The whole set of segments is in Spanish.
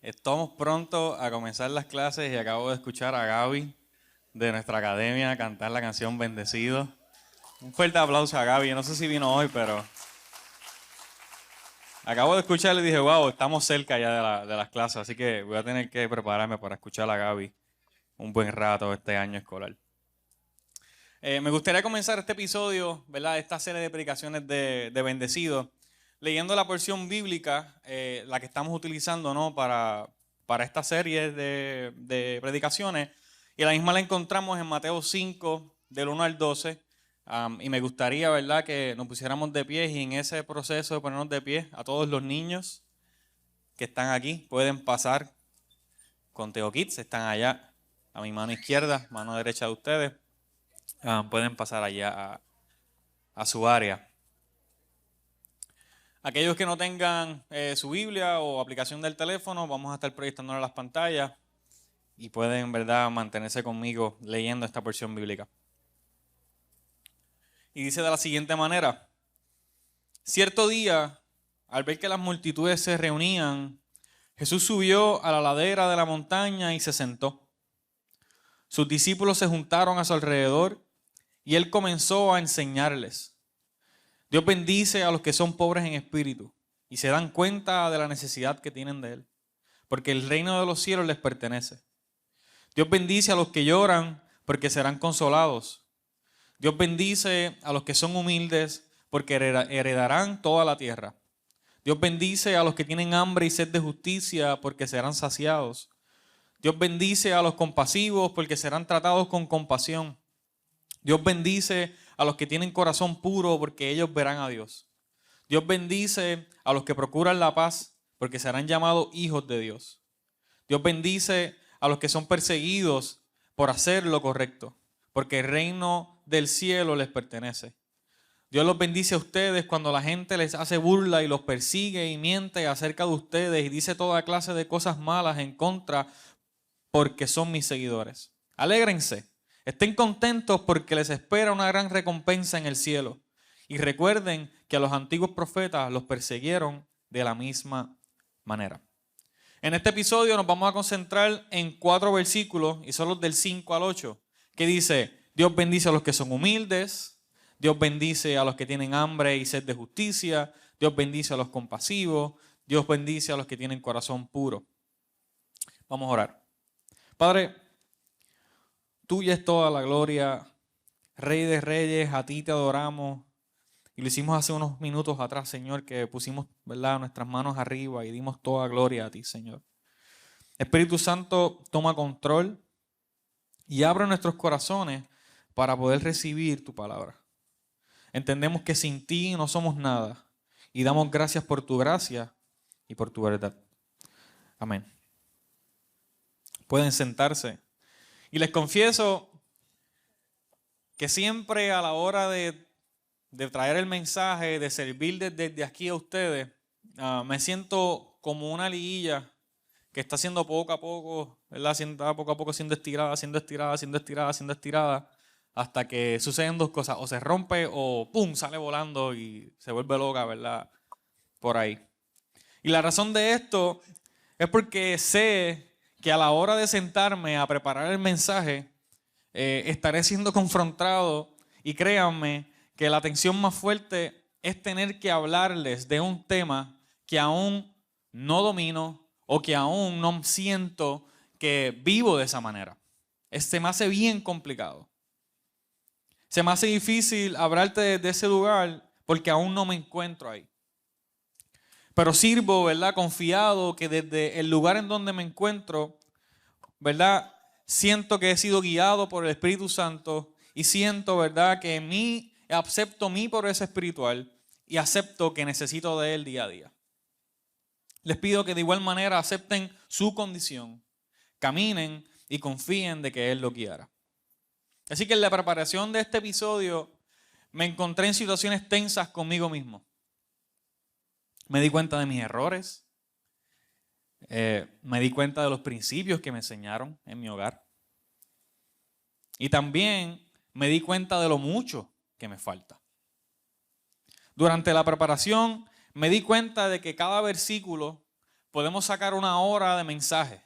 Estamos pronto a comenzar las clases y acabo de escuchar a Gaby de nuestra academia cantar la canción Bendecido. Un fuerte aplauso a Gaby. Yo no sé si vino hoy, pero acabo de escucharle y dije, wow, estamos cerca ya de las clases, así que voy a tener que prepararme para escuchar a Gaby un buen rato este año escolar. Me gustaría comenzar este episodio, ¿verdad? Esta serie de predicaciones de Bendecido, leyendo la porción bíblica, la que estamos utilizando, ¿no? para esta serie de predicaciones. Y la misma la encontramos en Mateo 5, del 1 al 12. Y me gustaría, ¿verdad?, que nos pusiéramos de pie y en ese proceso de ponernos de pie, a todos los niños que están aquí, pueden pasar con Teo Kids, están allá a mi mano izquierda, mano derecha de ustedes. Pueden pasar allá a su área. Aquellos que no tengan su Biblia o aplicación del teléfono, vamos a estar proyectándola en las pantallas y pueden, ¿verdad?, mantenerse conmigo leyendo esta porción bíblica. Y dice de la siguiente manera: cierto día, al ver que las multitudes se reunían, Jesús subió a la ladera de la montaña y se sentó. Sus discípulos se juntaron a su alrededor y él comenzó a enseñarles. Dios bendice a los que son pobres en espíritu y se dan cuenta de la necesidad que tienen de él, porque el reino de los cielos les pertenece. Dios bendice a los que lloran, porque serán consolados. Dios bendice a los que son humildes, porque heredarán toda la tierra. Dios bendice a los que tienen hambre y sed de justicia, porque serán saciados. Dios bendice a los compasivos, porque serán tratados con compasión. Dios bendice a los que tienen corazón puro, porque ellos verán a Dios. Dios bendice a los que procuran la paz, porque serán llamados hijos de Dios. Dios bendice a los que son perseguidos por hacer lo correcto, porque el reino del cielo les pertenece. Dios los bendice a ustedes cuando la gente les hace burla y los persigue y miente acerca de ustedes y dice toda clase de cosas malas en contra, porque son mis seguidores. Alégrense. Estén contentos porque les espera una gran recompensa en el cielo. Y recuerden que a los antiguos profetas los persiguieron de la misma manera. En este episodio nos vamos a concentrar en 4 versículos, y son los del 5 al 8, que dice: Dios bendice a los que son humildes, Dios bendice a los que tienen hambre y sed de justicia, Dios bendice a los compasivos, Dios bendice a los que tienen corazón puro. Vamos a orar. Padre, tuya es toda la gloria, Rey de Reyes, a ti te adoramos. Y lo hicimos hace unos minutos atrás, Señor, que pusimos, ¿verdad?, nuestras manos arriba y dimos toda gloria a ti, Señor. Espíritu Santo, toma control y abre nuestros corazones para poder recibir tu palabra. Entendemos que sin ti no somos nada y damos gracias por tu gracia y por tu verdad. Amén. Pueden sentarse. Y les confieso que siempre a la hora de traer el mensaje, de servir desde aquí a ustedes, me siento como una liguilla que está haciendo poco a poco, ¿verdad? Poco a poco siendo estirada, hasta que suceden dos cosas: o se rompe o ¡pum!, sale volando y se vuelve loca, ¿verdad?, por ahí. Y la razón de esto es porque sé que a la hora de sentarme a preparar el mensaje, estaré siendo confrontado, y créanme que la tensión más fuerte es tener que hablarles de un tema que aún no domino o que aún no siento que vivo de esa manera. Se me hace bien complicado. Se me hace difícil hablarte de ese lugar porque aún no me encuentro ahí. Pero sirvo, ¿verdad?, confiado que desde el lugar en donde me encuentro, ¿verdad?, siento que he sido guiado por el Espíritu Santo y siento, ¿verdad?, que en mí acepto mi pobreza espiritual y acepto que necesito de Él día a día. Les pido que de igual manera acepten su condición, caminen y confíen de que Él lo guiará. Así que en la preparación de este episodio me encontré en situaciones tensas conmigo mismo. Me di cuenta de mis errores. Me di cuenta de los principios que me enseñaron en mi hogar. Y también me di cuenta de lo mucho que me falta. Durante la preparación me di cuenta de que cada versículo podemos sacar una hora de mensaje.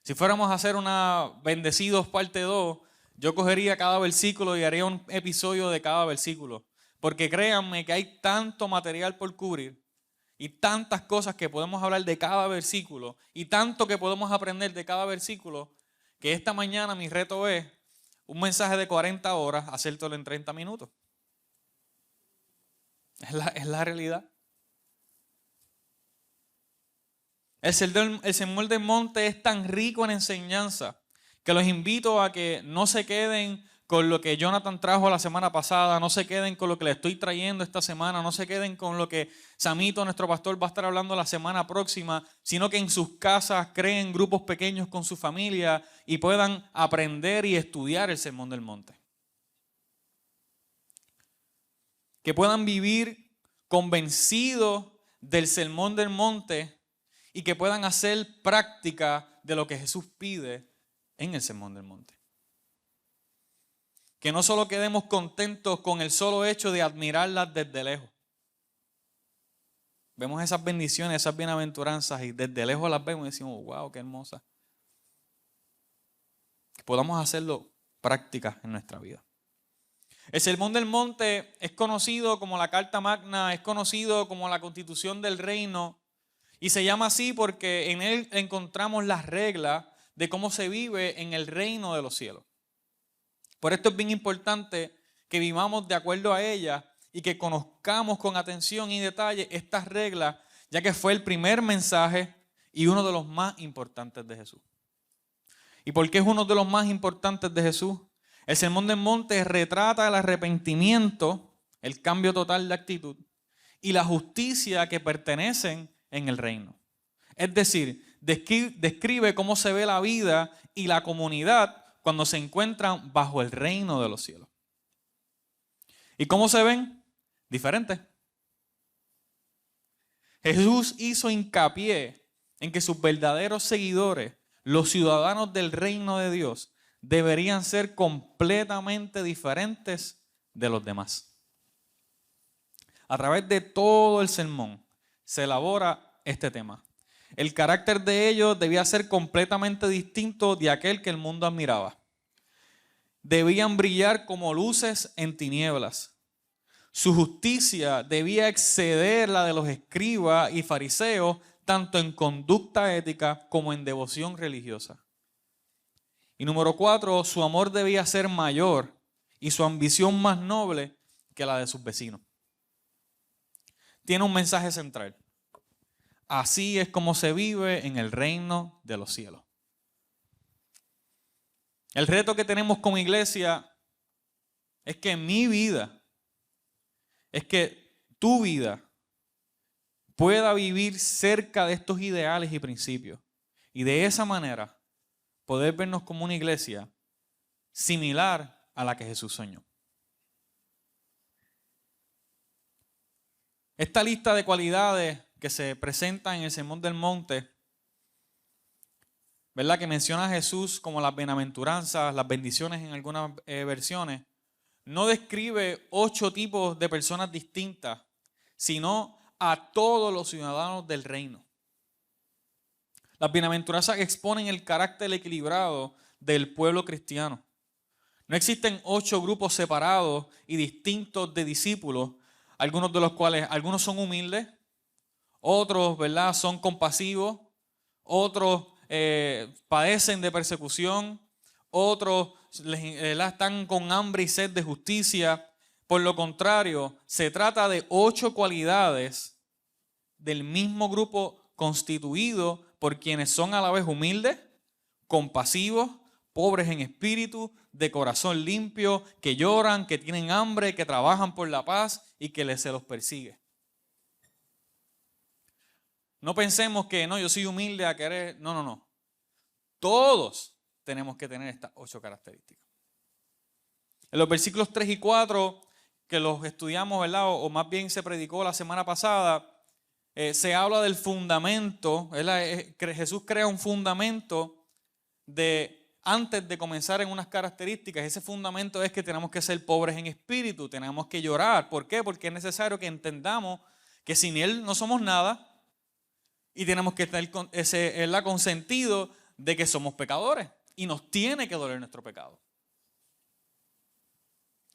Si fuéramos a hacer una Bendecidos parte 2, yo cogería cada versículo y haría un episodio de cada versículo. Porque créanme que hay tanto material por cubrir y tantas cosas que podemos hablar de cada versículo y tanto que podemos aprender de cada versículo, que esta mañana mi reto es un mensaje de 40 horas, hacértelo en 30 minutos. Es la realidad. El Sermón del Monte es tan rico en enseñanza que los invito a que no se queden con lo que Jonathan trajo la semana pasada, no se queden con lo que le estoy trayendo esta semana, no se queden con lo que Samito, nuestro pastor, va a estar hablando la semana próxima, sino que en sus casas creen grupos pequeños con su familia y puedan aprender y estudiar el Sermón del Monte. Que puedan vivir convencidos del Sermón del Monte y que puedan hacer práctica de lo que Jesús pide en el Sermón del Monte. Que no solo quedemos contentos con el solo hecho de admirarlas desde lejos. Vemos esas bendiciones, esas bienaventuranzas y desde lejos las vemos y decimos, wow, qué hermosa. Que podamos hacerlo práctica en nuestra vida. El Sermón del Monte es conocido como la Carta Magna, es conocido como la Constitución del Reino y se llama así porque en él encontramos las reglas de cómo se vive en el reino de los cielos. Por esto es bien importante que vivamos de acuerdo a ella y que conozcamos con atención y detalle estas reglas, ya que fue el primer mensaje y uno de los más importantes de Jesús. ¿Y por qué es uno de los más importantes de Jesús? El Sermón del Monte retrata el arrepentimiento, el cambio total de actitud y la justicia que pertenecen en el reino. Es decir, describe cómo se ve la vida y la comunidad cuando se encuentran bajo el reino de los cielos. ¿Y cómo se ven? Diferentes. Jesús hizo hincapié en que sus verdaderos seguidores, los ciudadanos del reino de Dios, deberían ser completamente diferentes de los demás. A través de todo el sermón se elabora este tema. El carácter de ellos debía ser completamente distinto de aquel que el mundo admiraba. Debían brillar como luces en tinieblas. Su justicia debía exceder la de los escribas y fariseos, tanto en conducta ética como en devoción religiosa. Y número 4, su amor debía ser mayor y su ambición más noble que la de sus vecinos. Tiene un mensaje central. Así es como se vive en el reino de los cielos. El reto que tenemos como iglesia es que mi vida, es que tu vida pueda vivir cerca de estos ideales y principios. Y de esa manera poder vernos como una iglesia similar a la que Jesús soñó. Esta lista de cualidades que se presenta en el Sermón del Monte, ¿verdad? Que menciona a Jesús como las bienaventuranzas, las bendiciones en algunas versiones, no describe 8 tipos de personas distintas, sino a todos los ciudadanos del reino. Las bienaventuranzas exponen el carácter equilibrado del pueblo cristiano. No existen 8 grupos separados y distintos de discípulos, algunos de los cuales, algunos son humildes, otros, ¿verdad?, son compasivos, otros padecen de persecución, otros están con hambre y sed de justicia. Por lo contrario, se trata de 8 cualidades del mismo grupo constituido por quienes son a la vez humildes, compasivos, pobres en espíritu, de corazón limpio, que lloran, que tienen hambre, que trabajan por la paz y que se los persigue. No pensemos que no, yo soy humilde a querer. No. Todos tenemos que tener estas 8 características. En los versículos 3 y 4, que los estudiamos, ¿verdad? O más bien se predicó la semana pasada, se habla del fundamento, ¿verdad? Jesús crea un fundamento antes de comenzar en unas características. Ese fundamento es que tenemos que ser pobres en espíritu, tenemos que llorar. ¿Por qué? Porque es necesario que entendamos que sin Él no somos nada Y tenemos que estar con sentido de que somos pecadores y nos tiene que doler nuestro pecado.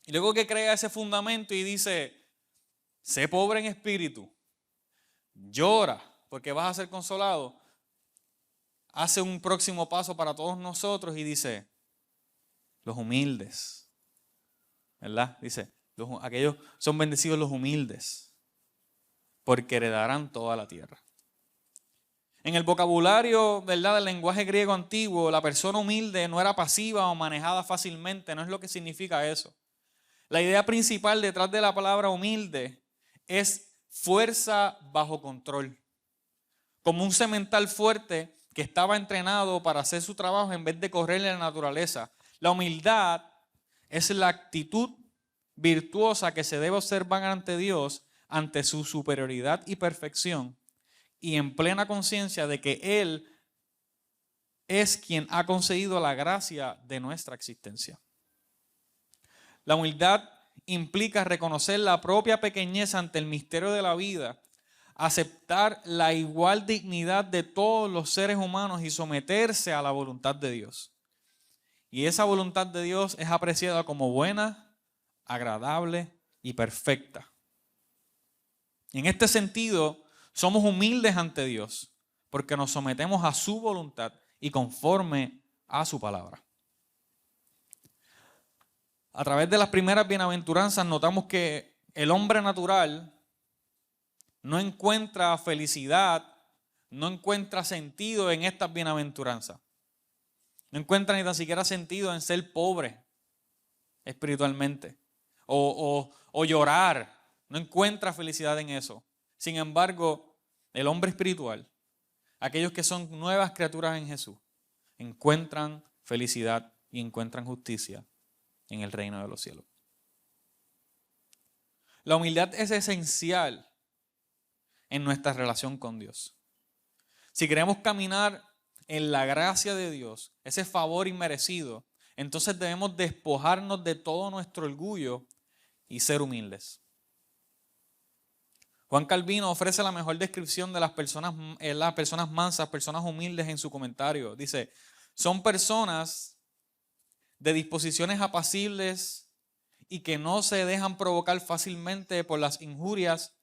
Y luego que crea ese fundamento y dice, sé pobre en espíritu, llora porque vas a ser consolado, hace un próximo paso para todos nosotros y dice, los humildes, ¿verdad? Dice, aquellos son bendecidos los humildes, porque heredarán toda la tierra. En el vocabulario, ¿verdad?, del lenguaje griego antiguo, la persona humilde no era pasiva o manejada fácilmente, no es lo que significa eso. La idea principal detrás de la palabra humilde es fuerza bajo control. Como un semental fuerte que estaba entrenado para hacer su trabajo en vez de correrle a la naturaleza. La humildad es la actitud virtuosa que se debe observar ante Dios, ante su superioridad y perfección, y en plena conciencia de que Él es quien ha concedido la gracia de nuestra existencia. La humildad implica reconocer la propia pequeñez ante el misterio de la vida, aceptar la igual dignidad de todos los seres humanos y someterse a la voluntad de Dios. Y esa voluntad de Dios es apreciada como buena, agradable y perfecta. Y en este sentido, somos humildes ante Dios porque nos sometemos a su voluntad y conforme a su palabra. A través de las primeras bienaventuranzas notamos que el hombre natural no encuentra felicidad, no encuentra sentido en estas bienaventuranzas. No encuentra ni tan siquiera sentido en ser pobre espiritualmente o llorar. No encuentra felicidad en eso. Sin embargo, el hombre espiritual, aquellos que son nuevas criaturas en Jesús, encuentran felicidad y encuentran justicia en el reino de los cielos. La humildad es esencial en nuestra relación con Dios. Si queremos caminar en la gracia de Dios, ese favor inmerecido, entonces debemos despojarnos de todo nuestro orgullo y ser humildes. Juan Calvino ofrece la mejor descripción de las personas mansas, personas humildes en su comentario. Dice, son personas de disposiciones apacibles y que no se dejan provocar fácilmente por las injurias,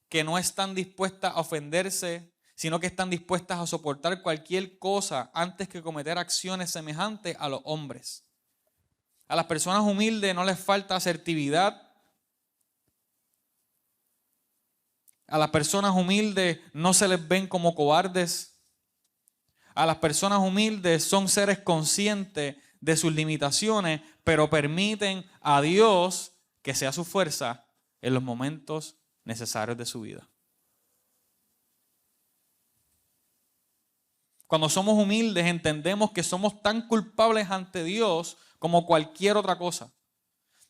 que no están dispuestas a ofenderse, sino que están dispuestas a soportar cualquier cosa antes que cometer acciones semejantes a los hombres. A las personas humildes no les falta asertividad. A las personas humildes no se les ven como cobardes. A las personas humildes son seres conscientes de sus limitaciones, pero permiten a Dios que sea su fuerza en los momentos necesarios de su vida. Cuando somos humildes entendemos que somos tan culpables ante Dios como cualquier otra cosa.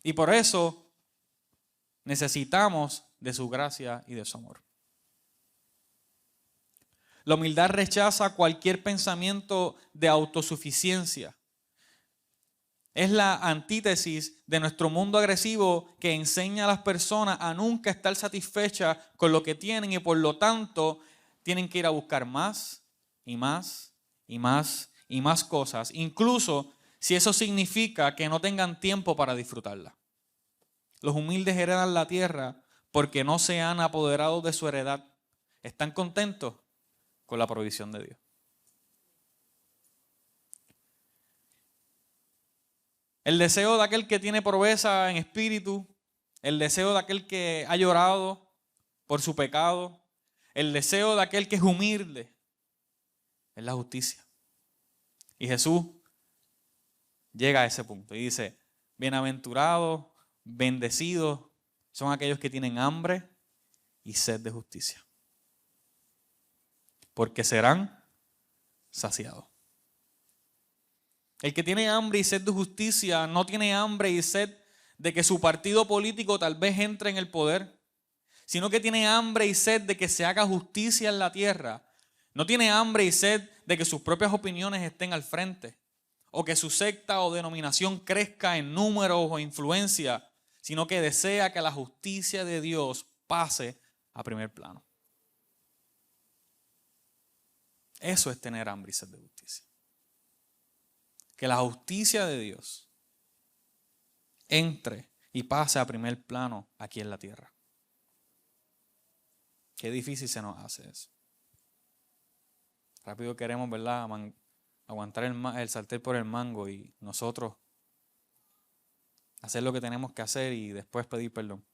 Y por eso necesitamos de su gracia y de su amor. La humildad rechaza cualquier pensamiento de autosuficiencia. Es la antítesis de nuestro mundo agresivo que enseña a las personas a nunca estar satisfechas con lo que tienen y por lo tanto tienen que ir a buscar más y más y más y más cosas, incluso si eso significa que no tengan tiempo para disfrutarla. Los humildes heredan la tierra porque no se han apoderado de su heredad. ¿Están contentos con la provisión de Dios? El deseo de aquel que tiene pobreza en espíritu, el deseo de aquel que ha llorado por su pecado, el deseo de aquel que es humilde, es la justicia. Y Jesús llega a ese punto y dice, bienaventurados, bendecidos son aquellos que tienen hambre y sed de justicia, porque serán saciados. El que tiene hambre y sed de justicia no tiene hambre y sed de que su partido político tal vez entre en el poder, sino que tiene hambre y sed de que se haga justicia en la tierra. No tiene hambre y sed de que sus propias opiniones estén al frente, o que su secta o denominación crezca en números o influencia, sino que desea que la justicia de Dios pase a primer plano. Eso es tener hambre y sed de justicia. Que la justicia de Dios entre y pase a primer plano aquí en la tierra. Qué difícil se nos hace eso. Rápido queremos, ¿verdad?, aguantar el sartén por el mango y nosotros hacer lo que tenemos que hacer y después pedir perdón.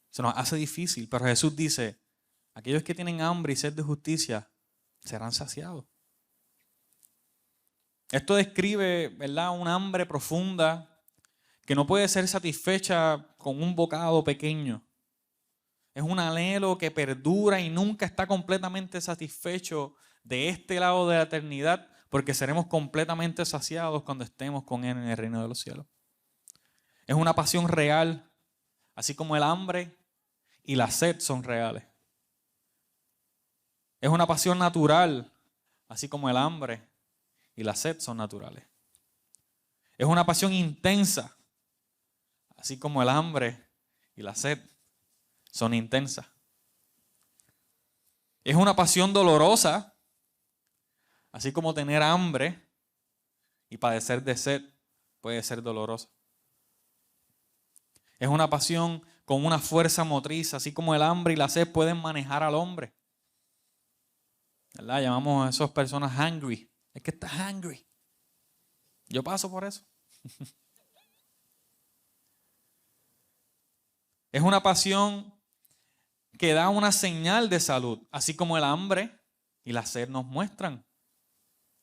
Se nos hace difícil, pero Jesús dice, aquellos que tienen hambre y sed de justicia serán saciados. Esto describe, ¿verdad?, un hambre profunda que no puede ser satisfecha con un bocado pequeño. Es un anhelo que perdura y nunca está completamente satisfecho de este lado de la eternidad, porque seremos completamente saciados cuando estemos con Él en el reino de los cielos. Es una pasión real, así como el hambre y la sed son reales. Es una pasión natural, así como el hambre y la sed son naturales. Es una pasión intensa, así como el hambre y la sed son intensas. Es una pasión dolorosa, así como tener hambre y padecer de sed puede ser doloroso. Es una pasión con una fuerza motriz, así como el hambre y la sed pueden manejar al hombre. ¿Verdad? Llamamos a esas personas hungry. Es que está hungry. Yo paso por eso. Es una pasión que da una señal de salud, así como el hambre y la sed nos muestran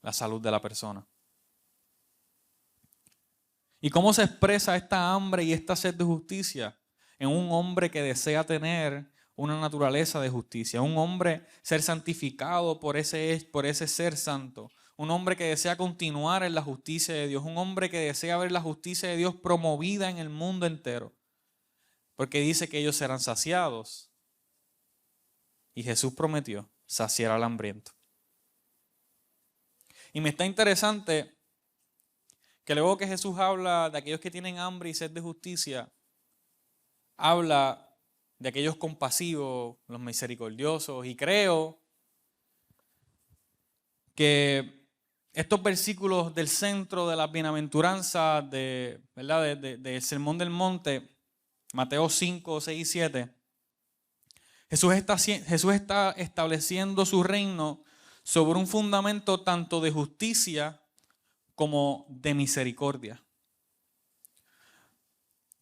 la salud de la persona. ¿Y cómo se expresa esta hambre y esta sed de justicia? En un hombre que desea tener una naturaleza de justicia, un hombre ser santificado por ese ser santo, un hombre que desea continuar en la justicia de Dios, un hombre que desea ver la justicia de Dios promovida en el mundo entero, porque dice que ellos serán saciados. Y Jesús prometió saciar al hambriento. Y me está interesante que luego que Jesús habla de aquellos que tienen hambre y sed de justicia, habla de aquellos compasivos, los misericordiosos, y creo que estos versículos del centro de las bienaventuranzas ¿verdad? del Sermón del Monte, Mateo 5, 6 y 7, Jesús está estableciendo su reino sobre un fundamento tanto de justicia como de misericordia.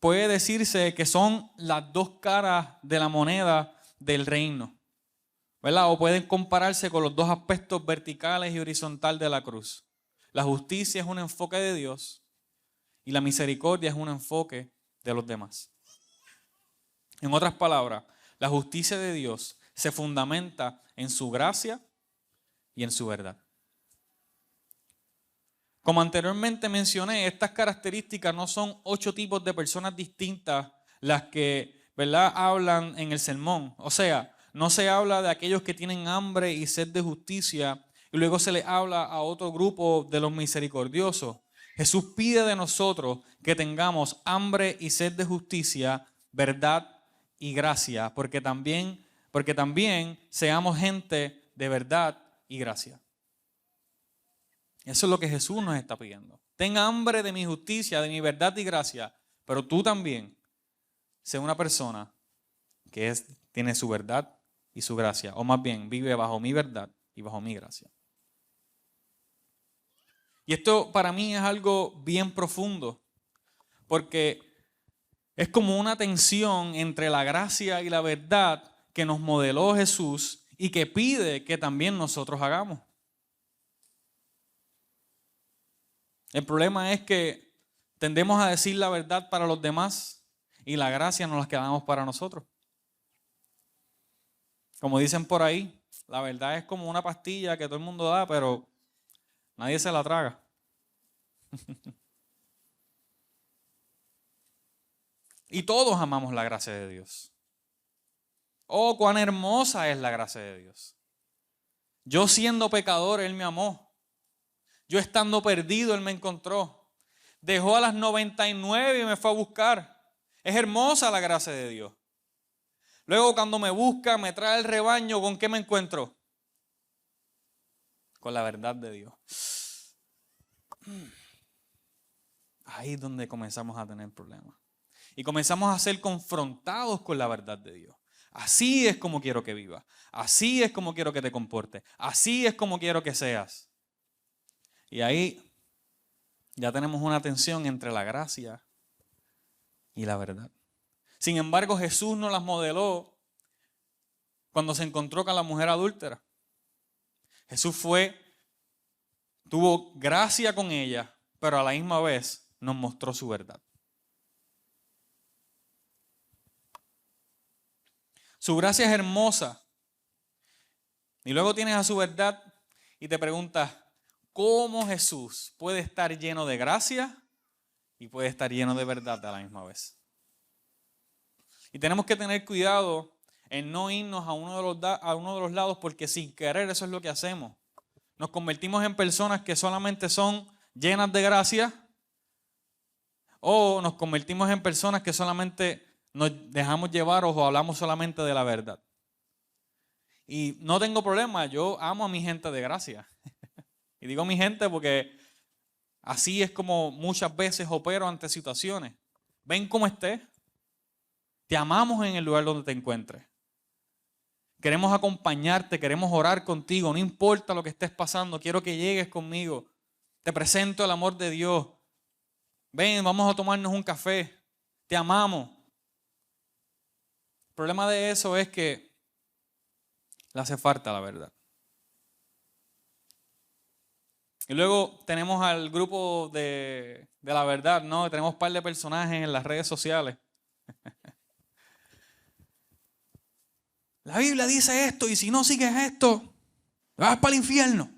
Puede decirse que son las dos caras de la moneda del reino, ¿verdad? O pueden compararse con los dos aspectos verticales y horizontal de la cruz. La justicia es un enfoque de Dios y la misericordia es un enfoque de los demás. En otras palabras, la justicia de Dios se fundamenta en su gracia y en su verdad. Como anteriormente mencioné, estas características no son 8 tipos de personas distintas las que, ¿verdad?, hablan en el sermón. O sea, no se habla de aquellos que tienen hambre y sed de justicia y luego se les habla a otro grupo de los misericordiosos. Jesús pide de nosotros que tengamos hambre y sed de justicia, verdad y gracia, porque también seamos gente de verdad y gracia. Eso es lo que Jesús nos está pidiendo. Ten hambre de mi justicia, de mi verdad y gracia, pero tú también sé una persona que tiene su verdad y su gracia, o más bien vive bajo mi verdad y bajo mi gracia. Y esto para mí es algo bien profundo, porque es como una tensión entre la gracia y la verdad que nos modeló Jesús y que pide que también nosotros hagamos. El problema es que tendemos a decir la verdad para los demás y la gracia nos la quedamos para nosotros. Como dicen por ahí, la verdad es como una pastilla que todo el mundo da, pero nadie se la traga. Y todos amamos la gracia de Dios. Oh, cuán hermosa es la gracia de Dios. Yo siendo pecador, Él me amó. Yo estando perdido, Él me encontró. Dejó a las 99 y me fue a buscar. Es hermosa la gracia de Dios. Luego cuando me busca, me trae el rebaño, ¿con qué me encuentro? Con la verdad de Dios. Ahí es donde comenzamos a tener problemas. Y comenzamos a ser confrontados con la verdad de Dios. Así es como quiero que vivas. Así es como quiero que te comportes. Así es como quiero que seas. Y ahí ya tenemos una tensión entre la gracia y la verdad. Sin embargo, Jesús nos las modeló cuando se encontró con la mujer adúltera. Jesús tuvo gracia con ella, pero a la misma vez nos mostró su verdad. Su gracia es hermosa. Y luego tienes a su verdad y te preguntas, ¿cómo Jesús puede estar lleno de gracia y puede estar lleno de verdad a la misma vez? Y tenemos que tener cuidado en no irnos a uno de los lados, porque sin querer eso es lo que hacemos. Nos convertimos en personas que solamente son llenas de gracia, o nos convertimos en personas que solamente nos dejamos llevar o hablamos solamente de la verdad. Y no tengo problema, yo amo a mi gente de gracia. Y digo mi gente porque así es como muchas veces opero ante situaciones. Ven cómo estés. Te amamos en el lugar donde te encuentres. Queremos acompañarte, queremos orar contigo, no importa lo que estés pasando, quiero que llegues conmigo. Te presento el amor de Dios. Ven, vamos a tomarnos un café. Te amamos. El problema de eso es que le hace falta la verdad. Y luego tenemos al grupo de la verdad, ¿no? Tenemos un par de personajes en las redes sociales. La Biblia dice esto y si no sigues esto, vas para el infierno.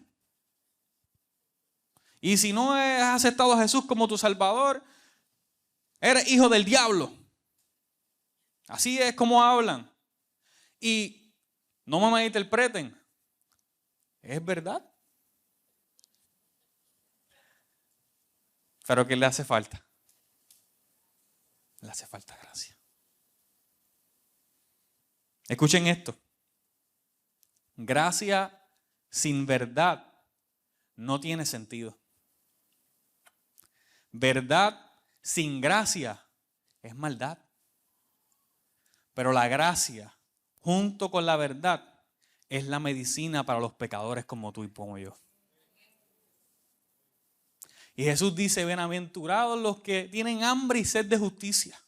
Y si no has aceptado a Jesús como tu Salvador, eres hijo del diablo. Así es como hablan. Y no me malinterpreten. Es verdad. Pero ¿qué le hace falta? Le hace falta gracia. Escuchen esto. Gracia sin verdad no tiene sentido. Verdad sin gracia es maldad. Pero la gracia, junto con la verdad, es la medicina para los pecadores como tú y como yo. Y Jesús dice, bienaventurados los que tienen hambre y sed de justicia,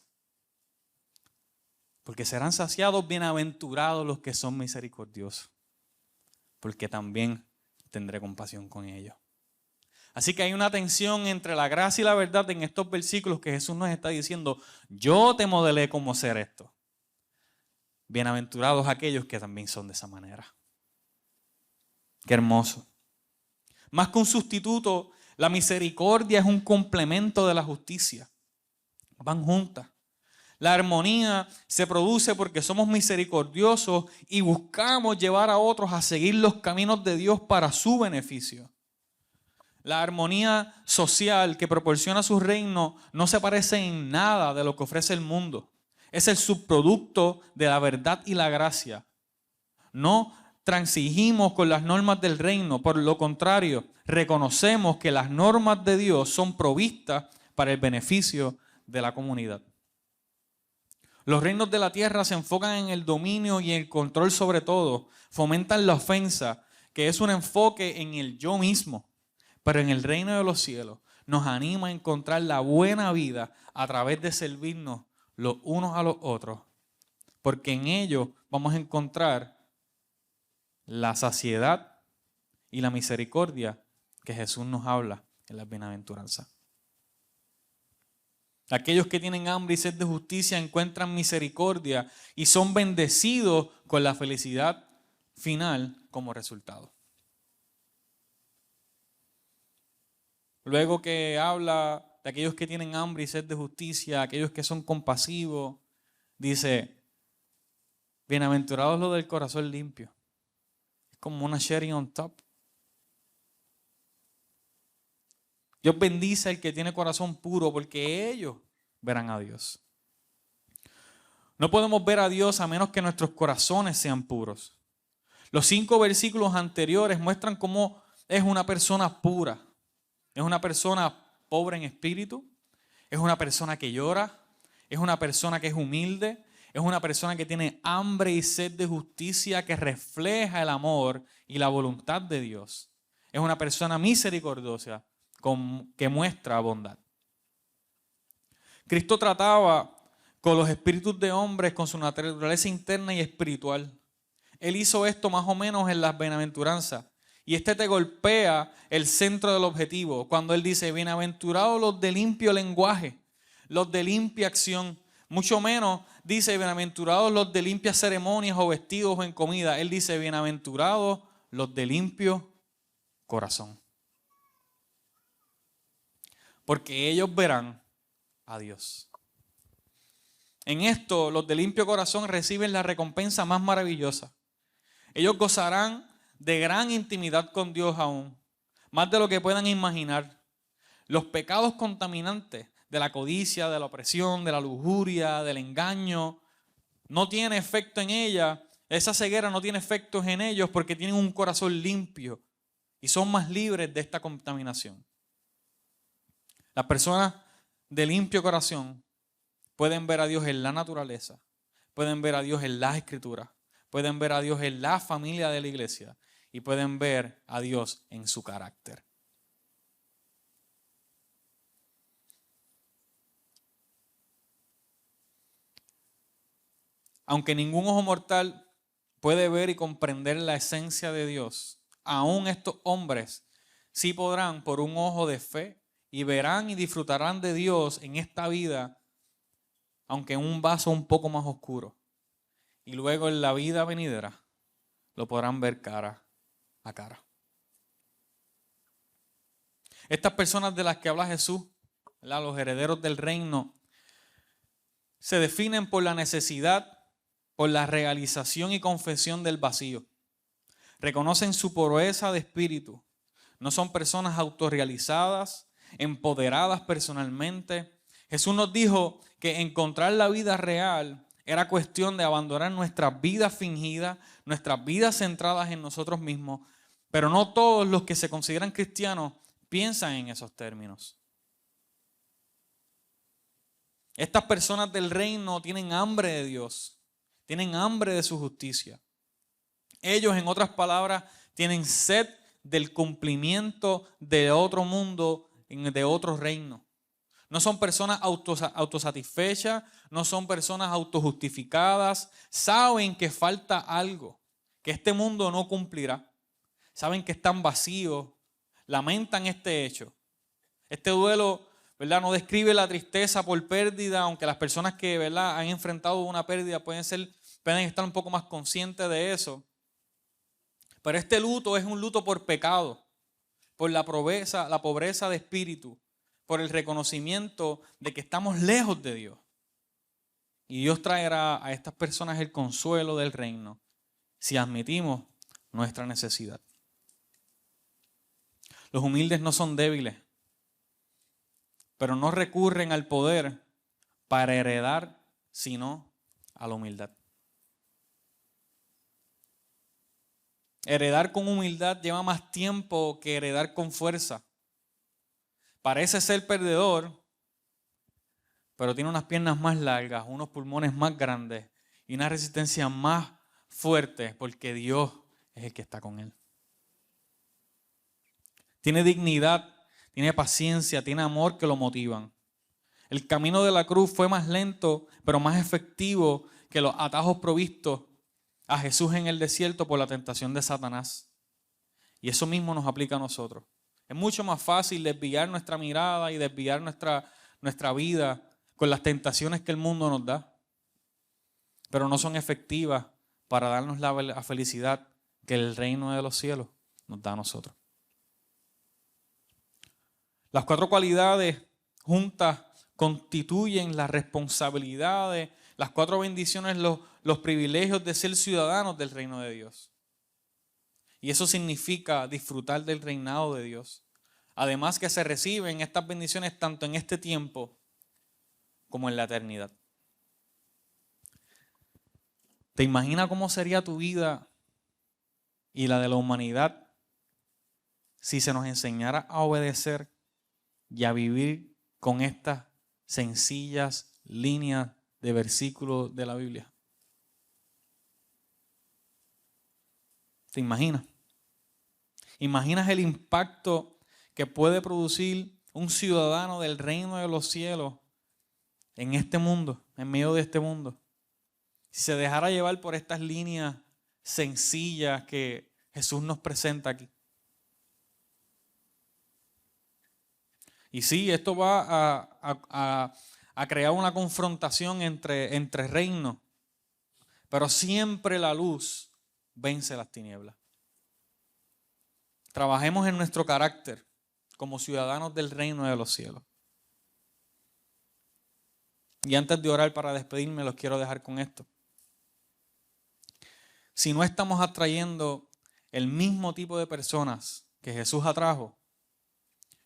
porque serán saciados. Bienaventurados los que son misericordiosos, porque también tendré compasión con ellos. Así que hay una tensión entre la gracia y la verdad en estos versículos que Jesús nos está diciendo, yo te modelé cómo ser esto. Bienaventurados aquellos que también son de esa manera. Qué hermoso. Más que un sustituto, la misericordia es un complemento de la justicia. Van juntas. La armonía se produce porque somos misericordiosos y buscamos llevar a otros a seguir los caminos de Dios para su beneficio. La armonía social que proporciona su reino no se parece en nada de lo que ofrece el mundo. Es el subproducto de la verdad y la gracia. No transigimos con las normas del reino, por lo contrario, reconocemos que las normas de Dios son provistas para el beneficio de la comunidad. Los reinos de la tierra se enfocan en el dominio y el control sobre todo, fomentan la ofensa, que es un enfoque en el yo mismo, pero en el reino de los cielos nos anima a encontrar la buena vida a través de servirnos los unos a los otros, porque en ello vamos a encontrar la saciedad y la misericordia que Jesús nos habla en las bienaventuranzas. Aquellos que tienen hambre y sed de justicia encuentran misericordia y son bendecidos con la felicidad final como resultado. Luego que habla de aquellos que tienen hambre y sed de justicia, aquellos que son compasivos, dice, bienaventurados los del corazón limpio. Es como una cherry on top. Dios bendice al que tiene corazón puro porque ellos verán a Dios. No podemos ver a Dios a menos que nuestros corazones sean puros. Los 5 versículos anteriores muestran cómo es una persona pura. Es una persona pobre en espíritu, es una persona que llora, es una persona que es humilde, es una persona que tiene hambre y sed de justicia, que refleja el amor y la voluntad de Dios. Es una persona misericordiosa que muestra bondad. Cristo trataba con los espíritus de hombres con su naturaleza interna y espiritual. Él hizo esto más o menos en las bienaventuranzas. Y te golpea el centro del objetivo. Cuando él dice, bienaventurados los de limpio lenguaje, los de limpia acción. Mucho menos dice, bienaventurados los de limpias ceremonias o vestidos o en comida. Él dice, bienaventurados los de limpio corazón. Porque ellos verán a Dios. En esto, los de limpio corazón reciben la recompensa más maravillosa. Ellos gozarán de gran intimidad con Dios aún, más de lo que puedan imaginar. Los pecados contaminantes de la codicia, de la opresión, de la lujuria, del engaño, no tiene efecto en ella. Esa ceguera no tiene efectos en ellos porque tienen un corazón limpio y son más libres de esta contaminación. Las personas de limpio corazón pueden ver a Dios en la naturaleza, pueden ver a Dios en las escrituras, pueden ver a Dios en la familia de la iglesia y pueden ver a Dios en su carácter. Aunque ningún ojo mortal puede ver y comprender la esencia de Dios, aún estos hombres sí podrán por un ojo de fe y verán y disfrutarán de Dios en esta vida, aunque en un vaso un poco más oscuro. Y luego en la vida venidera lo podrán ver cara a cara. Estas personas de las que habla Jesús, ¿verdad?, los herederos del reino, se definen por la necesidad, por la realización y confesión del vacío. Reconocen su pobreza de espíritu. No son personas autorrealizadas, empoderadas personalmente. Jesús nos dijo que encontrar la vida real era cuestión de abandonar nuestras vidas fingidas, nuestras vidas centradas en nosotros mismos. Pero no todos los que se consideran cristianos piensan en esos términos. Estas personas del reino tienen hambre de Dios, tienen hambre de su justicia. Ellos, en otras palabras, tienen sed del cumplimiento de otro mundo, de otro reino. No son personas autosatisfechas, no son personas autojustificadas. Saben que falta algo, que este mundo no cumplirá. Saben que están vacíos, lamentan este hecho. Este duelo, ¿verdad?, no describe la tristeza por pérdida, aunque las personas que, ¿verdad?, han enfrentado una pérdida pueden estar un poco más conscientes de eso. Pero este luto es un luto por pecado, por la pobreza de espíritu, por el reconocimiento de que estamos lejos de Dios. Y Dios traerá a estas personas el consuelo del reino si admitimos nuestra necesidad. Los humildes no son débiles, pero no recurren al poder para heredar, sino a la humildad. Heredar con humildad lleva más tiempo que heredar con fuerza. Parece ser perdedor, pero tiene unas piernas más largas, unos pulmones más grandes y una resistencia más fuerte porque Dios es el que está con él. Tiene dignidad, tiene paciencia, tiene amor que lo motivan. El camino de la cruz fue más lento, pero más efectivo que los atajos provistos a Jesús en el desierto por la tentación de Satanás. Y eso mismo nos aplica a nosotros. Es mucho más fácil desviar nuestra mirada y desviar nuestra vida con las tentaciones que el mundo nos da, pero no son efectivas para darnos la felicidad que el reino de los cielos nos da a nosotros. Las 4 cualidades juntas constituyen las responsabilidades, las 4 bendiciones, los privilegios de ser ciudadanos del reino de Dios. Y eso significa disfrutar del reinado de Dios. Además que se reciben estas bendiciones tanto en este tiempo como en la eternidad. ¿Te imaginas cómo sería tu vida y la de la humanidad si se nos enseñara a obedecer y a vivir con estas sencillas líneas de versículos de la Biblia? ¿Te imaginas? ¿Imaginas el impacto que puede producir un ciudadano del reino de los cielos en este mundo, en medio de este mundo? Si se dejara llevar por estas líneas sencillas que Jesús nos presenta aquí. Y sí, esto va a crear una confrontación entre reinos, pero siempre la luz vence las tinieblas. Trabajemos en nuestro carácter como ciudadanos del reino de los cielos. Y antes de orar para despedirme, los quiero dejar con esto. Si no estamos atrayendo el mismo tipo de personas que Jesús atrajo,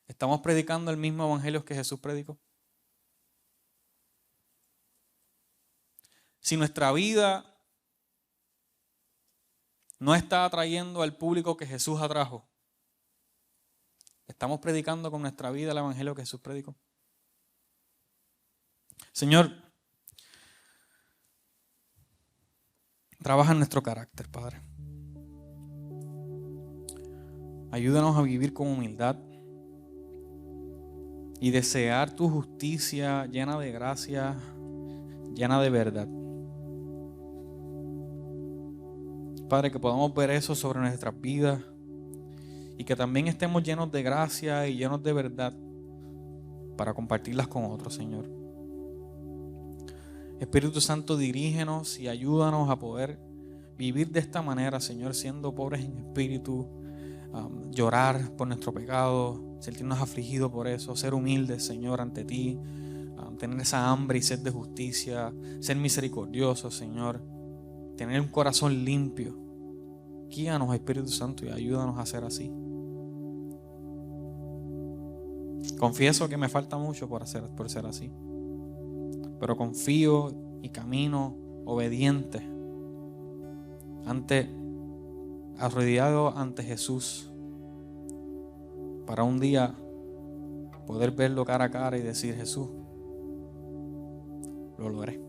¿estamos predicando el mismo evangelio que Jesús predicó? Si nuestra vida no está atrayendo al público que Jesús atrajo, ¿estamos predicando con nuestra vida el evangelio que Jesús predicó? Señor, trabaja en nuestro carácter, Padre. Ayúdanos a vivir con humildad y desear tu justicia llena de gracia, llena de verdad. Padre, que podamos ver eso sobre nuestras vidas y que también estemos llenos de gracia y llenos de verdad para compartirlas con otros, Señor. Espíritu Santo, dirígenos y ayúdanos a poder vivir de esta manera, Señor, siendo pobres en espíritu, llorar por nuestro pecado, sentirnos afligidos por eso, ser humildes, Señor, ante ti, tener esa hambre y sed de justicia, ser misericordiosos, Señor, tener un corazón limpio. Guíanos, Espíritu Santo, y ayúdanos a ser así. Confieso que me falta mucho por ser así, pero confío y camino obediente arrodillado ante Jesús, para un día poder verlo cara a cara y decir: Jesús, lo logré.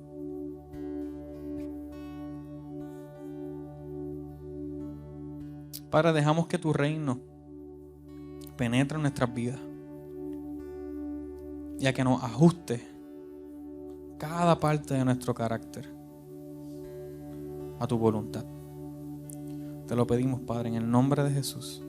Padre, dejamos que tu reino penetre en nuestras vidas y a que nos ajuste cada parte de nuestro carácter a tu voluntad. Te lo pedimos, Padre, en el nombre de Jesús.